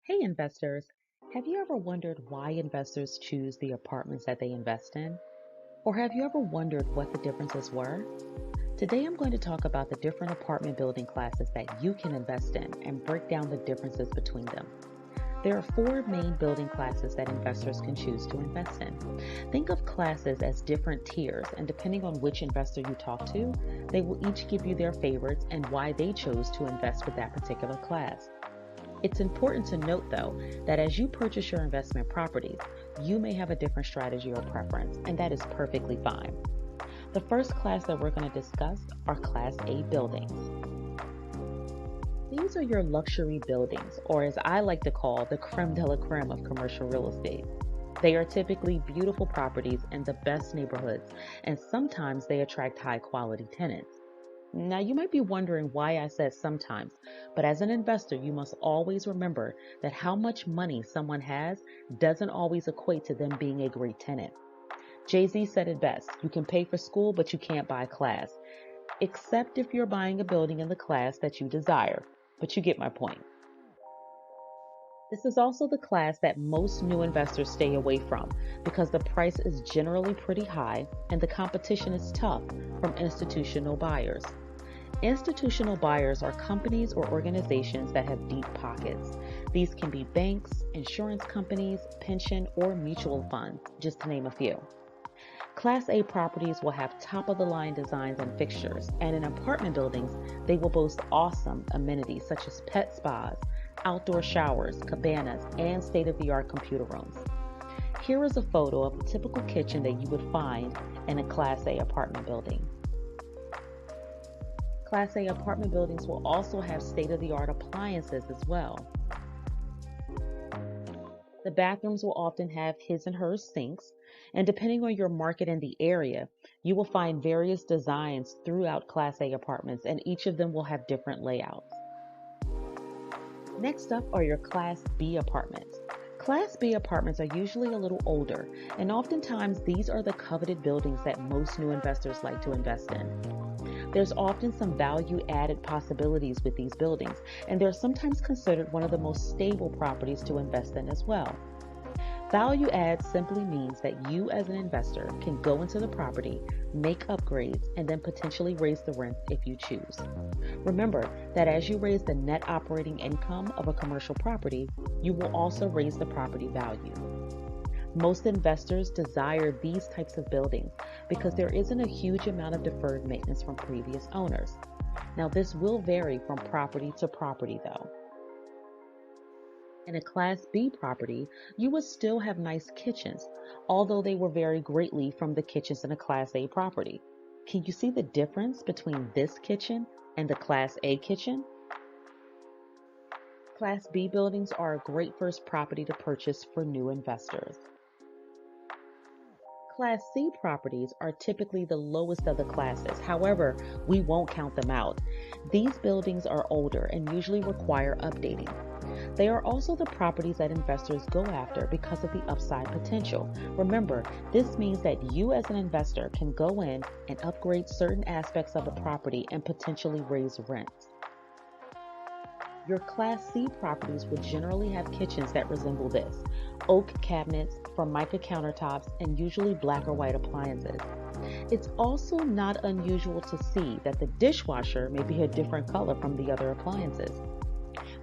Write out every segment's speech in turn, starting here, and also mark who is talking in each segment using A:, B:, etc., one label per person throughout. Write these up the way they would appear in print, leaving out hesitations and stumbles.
A: Hey investors, have you ever wondered why investors choose the apartments that they invest in? Or have you ever wondered what the differences were? Today I'm going to talk about the different apartment building classes that you can invest in and break down the differences between them. There are four main building classes that investors can choose to invest in. Think of classes as different tiers, and depending on which investor you talk to, they will each give you their favorites and why they chose to invest with that particular class. It's important to note, though, that as you purchase your investment properties, you may have a different strategy or preference, and that is perfectly fine. The first class that we're going to discuss are Class A buildings. These are your luxury buildings, or as I like to call, the creme de la creme of commercial real estate. They are typically beautiful properties in the best neighborhoods, and sometimes they attract high quality tenants. Now, you might be wondering why I said sometimes, but as an investor, you must always remember that how much money someone has doesn't always equate to them being a great tenant. Jay-Z said it best, you can pay for school, but you can't buy class, except if you're buying a building in the class that you desire. But you get my point. This is also the class that most new investors stay away from because the price is generally pretty high and the competition is tough from institutional buyers. Institutional buyers are companies or organizations that have deep pockets. These can be banks, insurance companies, pension, or mutual funds, just to name a few. Class A properties will have top of the line designs and fixtures, and in apartment buildings, they will boast awesome amenities such as pet spas, outdoor showers, cabanas, and state of the art computer rooms. Here is a photo of a typical kitchen that you would find in a Class A apartment building. Class A apartment buildings will also have state-of-the-art appliances as well. The bathrooms will often have his and her sinks, and depending on your market and the area, you will find various designs throughout Class A apartments, and each of them will have different layouts. Next up are your Class B apartments. Class B apartments are usually a little older, and oftentimes these are the coveted buildings that most new investors like to invest in. There's often some value added possibilities with these buildings, and they're sometimes considered one of the most stable properties to invest in as well. Value add simply means that you as an investor can go into the property, make upgrades, and then potentially raise the rent if you choose. Remember that as you raise the net operating income of a commercial property, you will also raise the property value. Most investors desire these types of buildings because there isn't a huge amount of deferred maintenance from previous owners. Now, this will vary from property to property though. In a Class B property, you would still have nice kitchens, although they will vary greatly from the kitchens in a Class A property. Can you see the difference between this kitchen and the Class A kitchen? Class B buildings are a great first property to purchase for new investors. Class C properties are typically the lowest of the classes. However, we won't count them out. These buildings are older and usually require updating. They are also the properties that investors go after because of the upside potential. Remember, this means that you as an investor can go in and upgrade certain aspects of the property and potentially raise rents. Your Class C properties will generally have kitchens that resemble this: oak cabinets, formica countertops, and usually black or white appliances. It's also not unusual to see that the dishwasher may be a different color from the other appliances.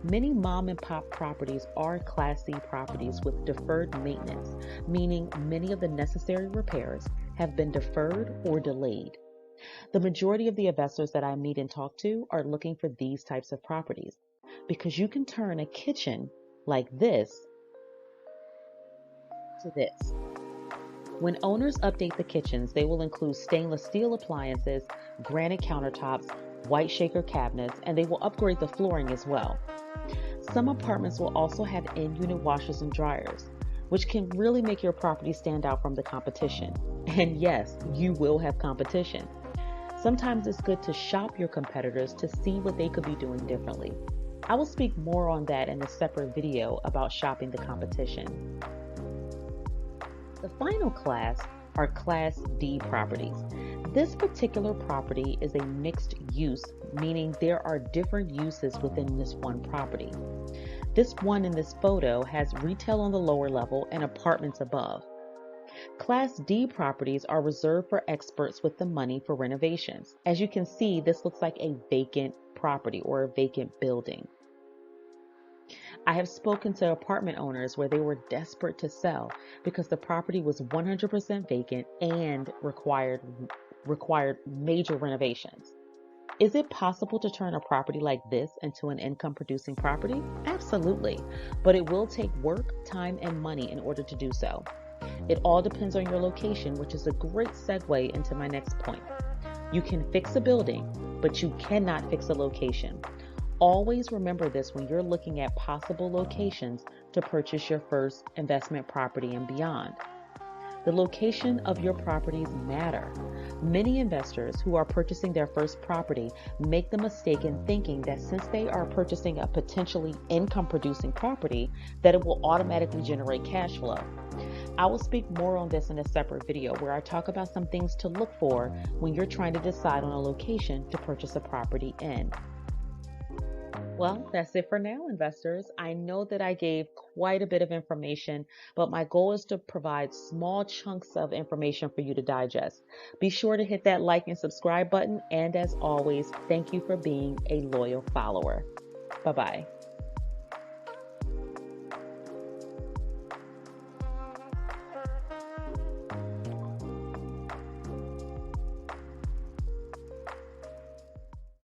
A: Many mom and pop properties are Class C properties with deferred maintenance, meaning many of the necessary repairs have been deferred or delayed. The majority of the investors that I meet and talk to are looking for these types of properties because you can turn a kitchen like this to this. When owners update the kitchens, they will include stainless steel appliances, granite countertops, white shaker cabinets, and they will upgrade the flooring as well. Some apartments will also have in-unit washers and dryers, which can really make your property stand out from the competition. And yes, you will have competition. Sometimes it's good to shop your competitors to see what they could be doing differently. I will speak more on that in a separate video about shopping the competition. The final class are Class D properties. This particular property is a mixed use, meaning there are different uses within this one property. This one in this photo has retail on the lower level and apartments above. Class D properties are reserved for experts with the money for renovations. As you can see, this looks like a vacant property or a vacant building. I have spoken to apartment owners where they were desperate to sell because the property was 100% vacant and required major renovations. Is it possible to turn a property like this into an income producing property? Absolutely, but it will take work, time, and money in order to do so. It all depends on your location, which is a great segue into my next point. You can fix a building, but you cannot fix a location. Always remember this when you're looking at possible locations to purchase your first investment property and beyond. The location of your properties matter. Many investors who are purchasing their first property make the mistake in thinking that since they are purchasing a potentially income producing property, that it will automatically generate cash flow. I will speak more on this in a separate video where I talk about some things to look for when you're trying to decide on a location to purchase a property in. Well, that's it for now, investors. I know that I gave quite a bit of information, but my goal is to provide small chunks of information for you to digest. Be sure to hit that like and subscribe button. And as always, thank you for being a loyal follower. Bye-bye.